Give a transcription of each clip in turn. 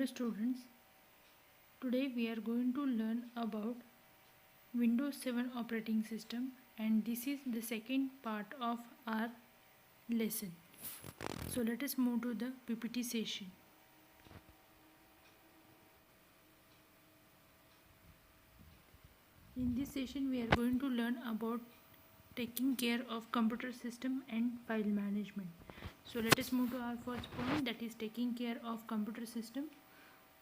Hello students, today we are going to learn about Windows 7 operating system, and this is the second part of our lesson. So let us move to the PPT session. In this session we are going to learn about taking care of computer system and file management. So let us move to our first point, that is taking care of computer system.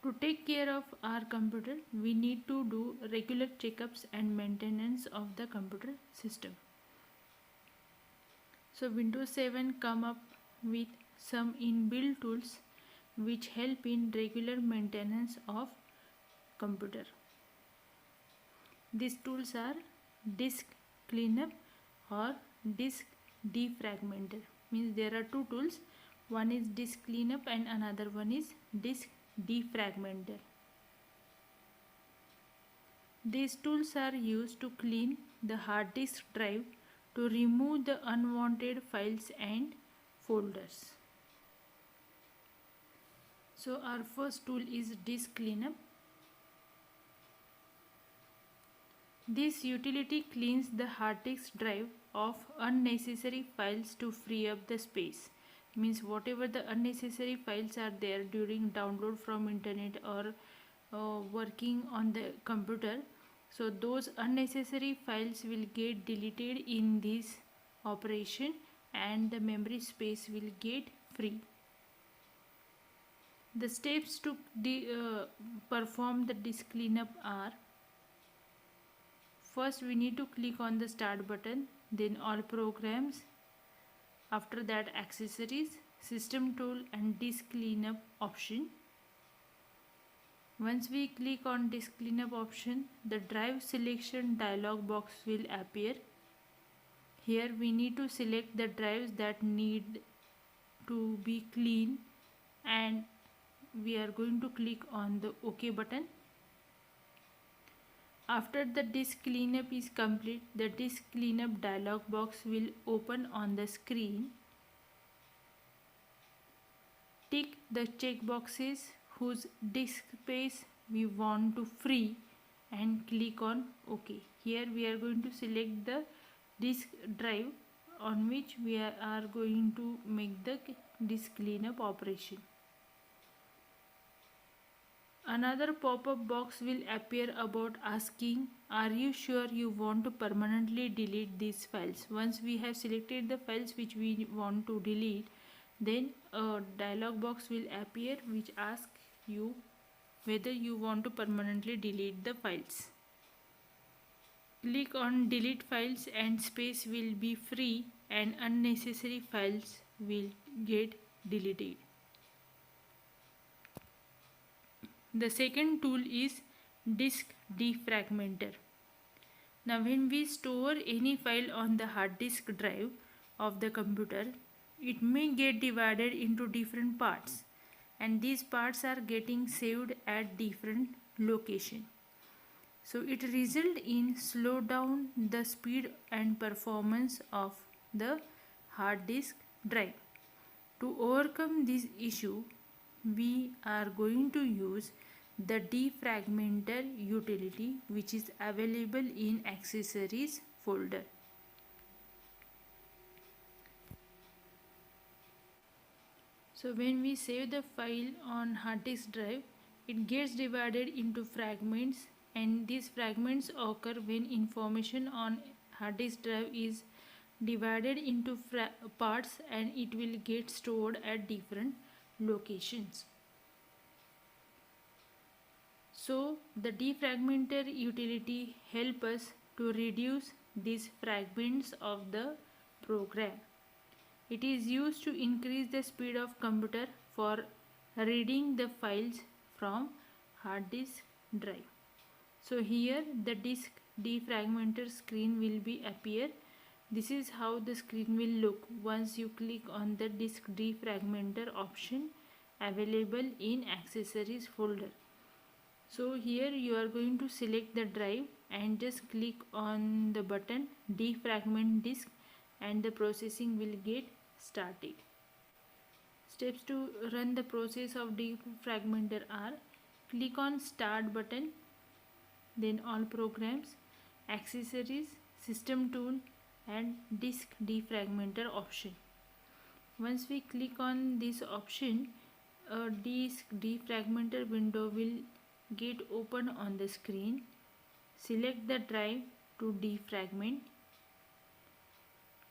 To take care of our computer, we need to do regular checkups and maintenance of the computer system. So Windows 7 come up with some inbuilt tools which help in regular maintenance of computer. These tools are disk cleanup or disk defragmenter. Means there are two tools. One is disk cleanup and another one is disk defragmenter. These tools are used to clean the hard disk drive to remove the unwanted files and folders. So our first tool is disk cleanup. This utility cleans the hard disk drive of unnecessary files to free up the space. Means whatever the unnecessary files are there during download from internet or working on the computer, so those unnecessary files will get deleted in this operation and the memory space will get free. The steps to perform the disk cleanup are: first we need to click on the start button, then all programs, after that accessories, system tool and disk cleanup option. Once we click on disk cleanup option, the drive selection dialog box will appear. Here we need to select the drives that need to be clean and we are going to click on the OK button. After the disk cleanup is complete, the disk cleanup dialog box will open on the screen. Tick the check boxes whose disk space we want to free and click on OK. Here we are going to select the disk drive on which we are going to make the disk cleanup operation. Another pop-up box will appear about asking, are you sure you want to permanently delete these files? Once we have selected the files which we want to delete, then a dialog box will appear which asks you whether you want to permanently delete the files. Click on delete files and space will be free and unnecessary files will get deleted. The second tool is disk defragmenter. Now when we store any file on the hard disk drive of the computer, it may get divided into different parts and these parts are getting saved at different locations. So it results in slow down the speed and performance of the hard disk drive. To overcome this issue, we are going to use the defragmenter utility which is available in accessories folder. So when we save the file on hard disk drive, it gets divided into fragments and these fragments occur when information on hard disk drive is divided into parts and it will get stored at different locations. So the defragmenter utility help us to reduce these fragments of the program. It is used to increase the speed of computer for reading the files from hard disk drive. So here the disk defragmenter screen will be appear. This is how the screen will look once you click on the disk defragmenter option available in accessories folder. So here you are going to select the drive and just click on the button defragment disk and the processing will get started. Steps to run the process of defragmenter are: click on Start button, then All Programs, Accessories, System Tool and Disk Defragmenter option. Once we click on this option, a disk defragmenter window will get open on the screen. Select the drive to defragment.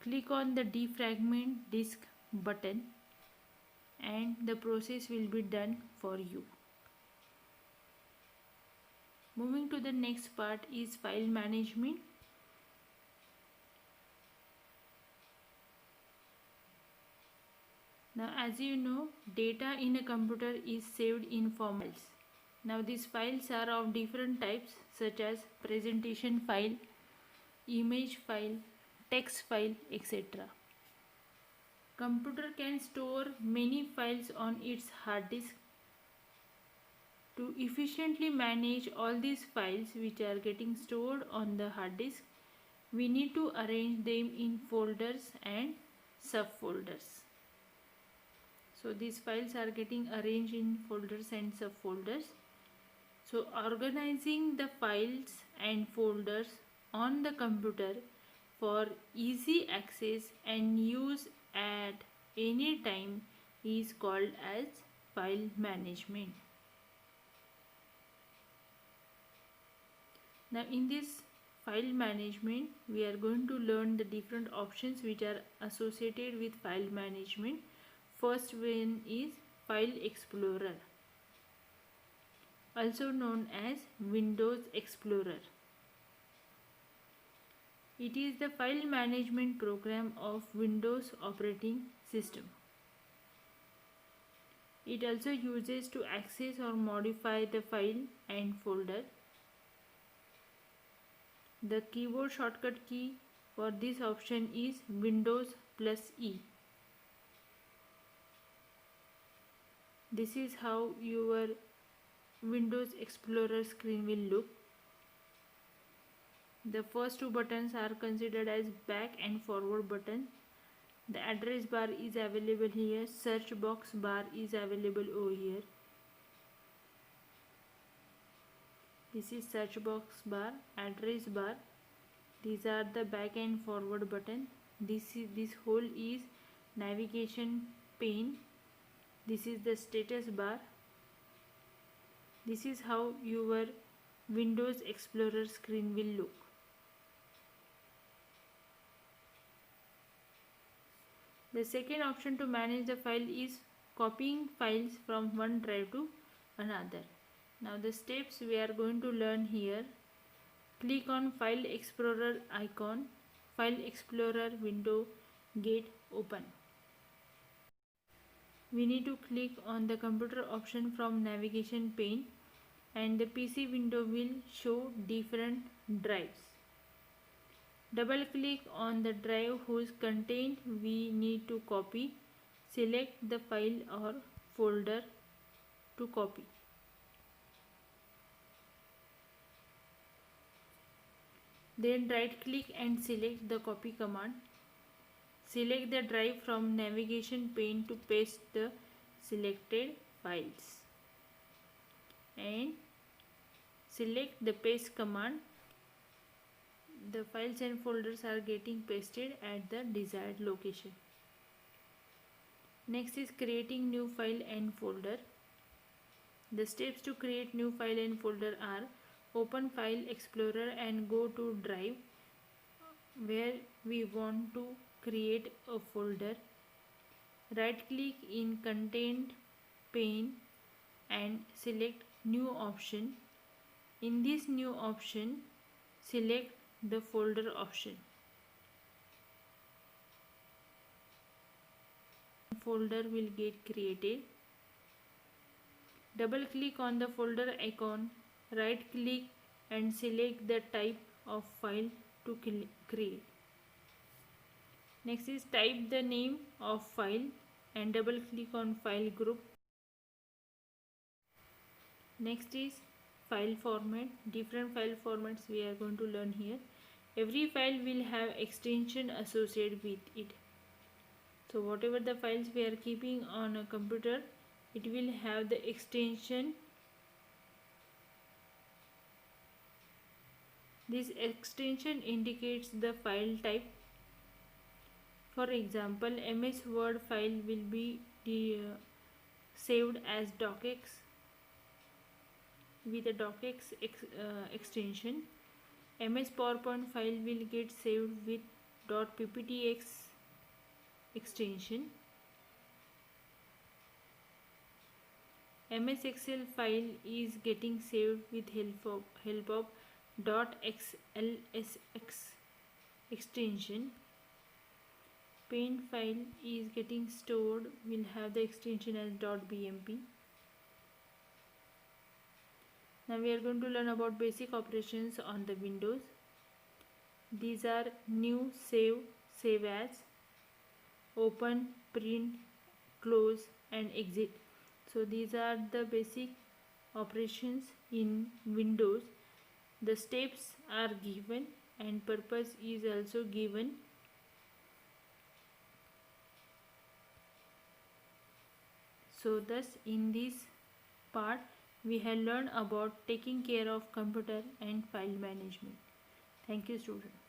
Click on the defragment disk button and the process will be done for you. Moving to the next part is file management. Now, as you know, data in a computer is saved in files. Now, these files are of different types such as presentation file, image file, text file, etc. Computer can store many files on its hard disk. To efficiently manage all these files which are getting stored on the hard disk, we need to arrange them in folders and subfolders. So these files are getting arranged in folders and subfolders. So organizing the files and folders on the computer for easy access and use at any time is called as file management. Now in this file management, we are going to learn the different options which are associated with file management. First one is File Explorer, also known as Windows Explorer. It is the file management program of Windows operating system. It also uses to access or modify the file and folder. The keyboard shortcut key for this option is Windows plus E. This is how your Windows Explorer screen will look. The first two buttons are considered as back and forward button. The address bar is available here. Search box bar is available over here. This is search box bar, address bar. These are the back and forward button. This whole is navigation pane. This is the status bar. This is how your Windows Explorer screen will look. The second option to manage the file is copying files from one drive to another. Now the steps we are going to learn here. Click on File Explorer icon. File Explorer window get open. We need to click on the computer option from navigation pane and the PC window will show different drives. Double click on the drive whose content we need to copy. Select the file or folder to copy. Then right click and select the copy command. Select the drive from navigation pane to paste the selected files and select the paste command. The files and folders are getting pasted at the desired location. Next is creating new file and folder. The steps to create new file and folder are: open File Explorer and go to Drive where we want to create a folder. Right click in Content pane and select New option. In this new option, select the folder option. Folder will get created. Double click on the folder icon, right click and select the type of file to create. Next is type the name of file and double click on file group. Next is file format. Different file formats we are going to learn here. Every file will have extension associated with it. So whatever the files we are keeping on a computer, it will have the extension. This extension indicates the file type. For example, MS Word file will be saved as docx with a docx extension. MS PowerPoint file will get saved with .pptx extension. MS Excel file is getting saved with help of .xlsx extension. Paint file is getting stored, will have the extension as .bmp. Now we are going to learn about basic operations on the Windows. These are new, save as, open, print, close and exit. So these are the basic operations in Windows. The steps are given and purpose is also given. So thus in this part we have learned about taking care of computer and file management. Thank you, students.